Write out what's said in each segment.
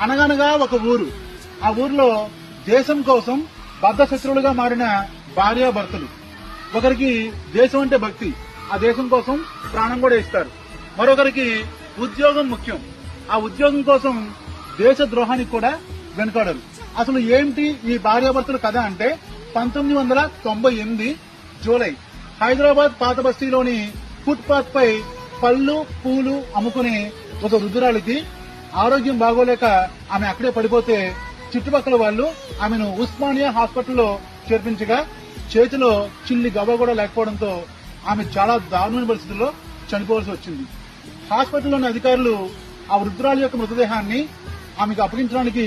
అనగనగా ఒక ఊరు. ఆ ఊర్లో దేశం కోసం బద్ధ శత్రువులుగా మారిన భార్యాభర్తలు. ఒకరికి దేశం అంటే భక్తి, ఆ దేశం కోసం ప్రాణం కూడా ఇస్తారు. మరొకరికి ఉద్యోగం ముఖ్యం, ఆ ఉద్యోగం కోసం దేశ ద్రోహానికి కూడా వెనుకాడరు. అసలు ఏంటి ఈ భార్యాభర్తల కథ అంటే 1998 జూలై హైదరాబాద్ పాత బస్తీలోని ఫుట్పాత్ పై పళ్ళు పూలు అమ్ముకునే ఒక వృద్ధురాలికి ఆరోగ్యం బాగోలేక ఆమె అక్కడే పడిపోతే చుట్టుపక్కల వాళ్ళు ఆమెను ఉస్మానియా హాస్పిటల్లో చేర్పించగా చేతిలో చిల్లి గవ్వ కూడా లేకపోవడంతో ఆమె చాలా దారుణమైన పరిస్థితుల్లో చనిపోవాల్సి వచ్చింది. హాస్పిటల్లోని అధికారులు ఆ వృద్ధురాలి యొక్క మృతదేహాన్ని ఆమెకు అప్పగించడానికి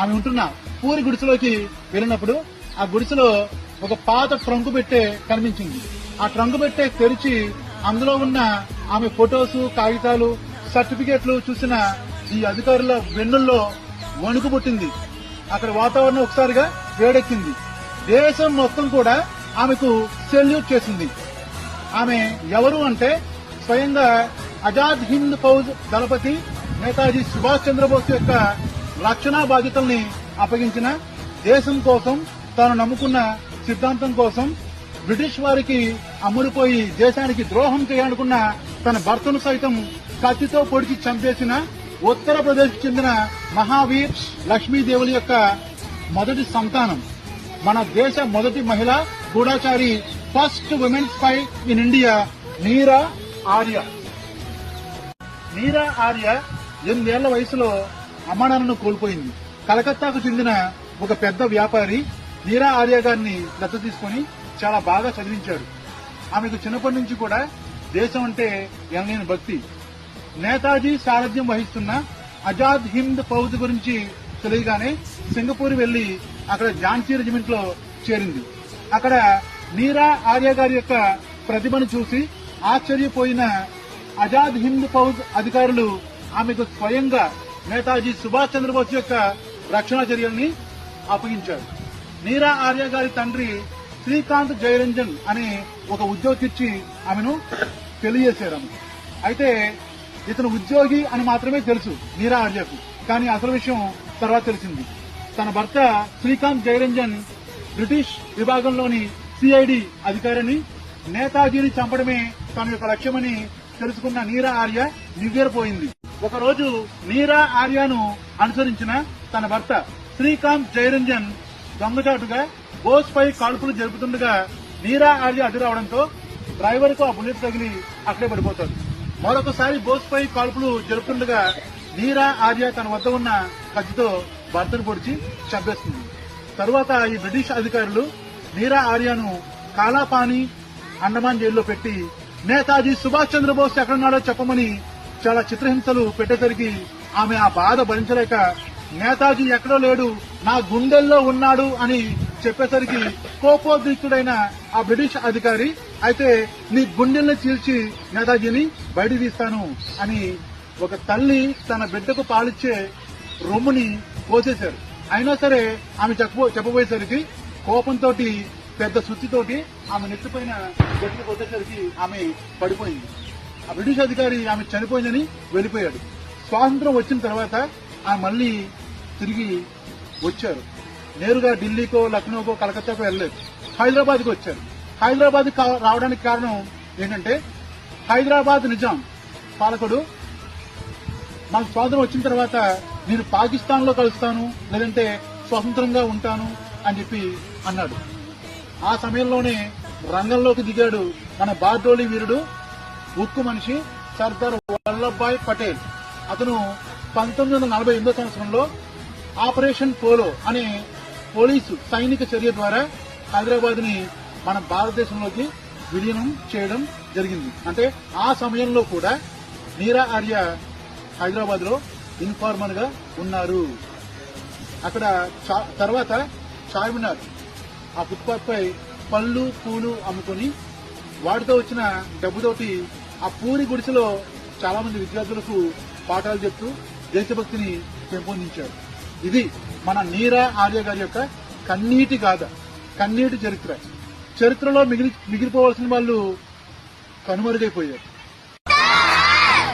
ఆమె ఉంటున్న పూరి గుడిసెలోకి వెళ్ళినప్పుడు ఆ గుడిసెలో ఒక పాత ట్రంకు పెట్టే కనిపించింది. ఆ ట్రంకు పెట్టే తెరిచి అందులో ఉన్న ఆమె ఫొటోస్, కాగితాలు, సర్టిఫికేట్లు చూసిన ఈ అధికారుల వెన్నుల్లో వణుకు పుట్టింది. అక్కడ వాతావరణం ఒకసారిగా వేడెక్కింది. దేశం మొత్తం కూడా ఆమెకు సెల్యూట్ చేసింది. ఆమె ఎవరు అంటే స్వయంగా ఆజాద్ హింద్ ఫౌజ్ దళపతి నేతాజీ సుభాష్ చంద్రబోస్ యొక్క రక్షణ బాధ్యతల్ని అప్పగించిన, దేశం కోసం తాను నమ్ముకున్న సిద్ధాంతం కోసం బ్రిటిష్ వారికి అమ్ముడుపోయి దేశానికి ద్రోహం చేయాలనుకున్న తన భర్తను సైతం కత్తితో పొడిచి చంపేసిన ఉత్తరప్రదేశ్ చెందిన మహావీర్ లక్ష్మీదేవుల యొక్క మొదటి సంతానం, మన దేశ మొదటి మహిళ గూఢాచారి, first women spy in India, Neera Arya. నీరా ఆర్య 8 ఏళ్ల వయసులో అమ్మానాన్నను కోల్పోయింది. కలకత్తాకు చెందిన ఒక పెద్ద వ్యాపారి నీరా ఆర్య గారిని దత్తత తీసుకుని చాలా బాగా చదివించాడు. ఆమెకు చిన్నప్పటి నుంచి కూడా దేశం అంటే ఎనలేని భక్తి. నేతాజీ సారథ్యం వహిస్తున్న ఆజాద్ హింద్ ఫౌజ్ గురించి తెలియగానే సింగపూర్ వెళ్లి అక్కడ ఝాన్సీ రెజిమెంట్ లో చేరింది. అక్కడ నీరా ఆర్య గారి యొక్క ప్రతిభను చూసి ఆశ్చర్యపోయిన ఆజాద్ హింద్ ఫౌజ్ అధికారులు ఆమెకు స్వయంగా నేతాజీ సుభాష్ చంద్రబోస్ యొక్క రక్షణ చర్యల్ని అప్పగించారు. నీరా ఆర్య గారి తండ్రి శ్రీకాంత్ జయరంజన్ అనే ఒక ఉద్యోగిచ్చి ఆమెను పెళ్లి చేశారు. అయితే ఇతను ఉద్యోగి అని మాత్రమే తెలుసు నీరా ఆర్యకు, కానీ అసలు విషయం తర్వాత తెలిసింది. తన భర్త శ్రీకాంత్ జయరంజన్ బ్రిటిష్ విభాగంలోని సిఐడి అధికారిని, నేతాజీని చంపడమే తన యొక్క లక్ష్యమని తెలుసుకున్న నీరా ఆర్య నివ్వెరపోయింది. ఒకరోజు నీరా ఆర్యను అనుసరించిన తన భర్త శ్రీకాంత్ జయరంజన్ దొంగచాటుగా బోస్ పై కాల్పులు జరుపుతుండగా నీరా ఆర్య అడ్డు రావడంతో డ్రైవర్ కు ఆ బుల్లెట్ తగిలి అక్కడే పడిపోతాడు. మరొకసారి బోస్ పై కాల్పులు జరుపుతుండగా నీరా ఆర్య తన వద్ద ఉన్న కత్తితో భర్తను పొడిచి చంపేస్తుంది. తరువాత ఈ బ్రిటిష్ అధికారులు నీరా ఆర్యను కాలాపాని అండమాన్ జైల్లో పెట్టి నేతాజీ సుభాష్ చంద్రబోస్ ఎక్కడున్నాడో చెప్పమని చాలా చిత్రహింసలు పెట్టేసరికి ఆమె ఆ బాధ భరించలేక నేతాజీ ఎక్కడో లేడు, నా గుండెల్లో ఉన్నాడు అని చెప్పేసరికి కోపోద్రిక్తుడైన ఆ బ్రిటిష్ అధికారి, అయితే నీ గుండెల్ని చీల్చి నేతాజీని బయట తీస్తాను అని ఒక తల్లి తన బిడ్డకు పాలిచ్చే రొమ్ముని కోసేశారు. అయినా సరే ఆమె చెప్పబోయేసరికి కోపంతో పెద్ద సుత్తితోటి ఆమె నెత్తిపైన గట్టి కొట్టేసరికి ఆమె పడిపోయింది. ఆ బ్రిటిష్ అధికారి ఆమె చనిపోయిందని వెళ్లిపోయాడు. స్వాతంత్రం వచ్చిన తర్వాత ఆమె మళ్లీ తిరిగి వచ్చారు. నేరుగా ఢిల్లీకో, లక్నోకో, కలకత్తాకో వెళ్ళలేదు, హైదరాబాద్ కు వచ్చారు. హైదరాబాద్ రావడానికి కారణం ఏంటంటే హైదరాబాద్ నిజాం పాలకుడు మాకు స్వాతంత్రం వచ్చిన తర్వాత నేను పాకిస్తాన్ లో కలుస్తాను, లేదంటే స్వతంత్రంగా ఉంటాను అని చెప్పి అన్నాడు. ఆ సమయంలోనే రంగంలోకి దిగాడు మన బార్డోలి వీరుడు, ఉక్కు మనిషి సర్దార్ వల్లభాయ్ పటేల్. అతను 1948 సంవత్సరంలో ఆపరేషన్ పోలో అనే పోలీసు సైనిక చర్య ద్వారా హైదరాబాద్ ని మన భారతదేశంలోకి విలీనం చేయడం జరిగింది. అంటే ఆ సమయంలో కూడా నీరా ఆర్య హైదరాబాద్ లో ఇన్ఫార్మర్ గా ఉన్నారు. అక్కడ తర్వాత చార్మినార్ ఆ ఫుట్పాత్ పై పళ్ళు పూలు అమ్ముకుని వాటితో వచ్చిన డబ్బుతోటి ఆ పూరి గుడిసెలో చాలా మంది విద్యార్థులకు పాఠాలు చెప్తూ దేశభక్తిని పెంపొందించారు. ఇది మన నీరా ఆర్య గారి యొక్క కన్నీటి గాథ, కన్నీటి చరిత్ర. చరిత్రలో మిగిలిపోవాల్సిన వాళ్ళు కనుమరుగైపోయారు.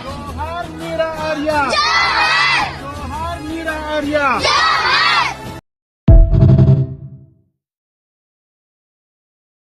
జోహార్ నీరా ఆర్య, జోహార్ ఆర్య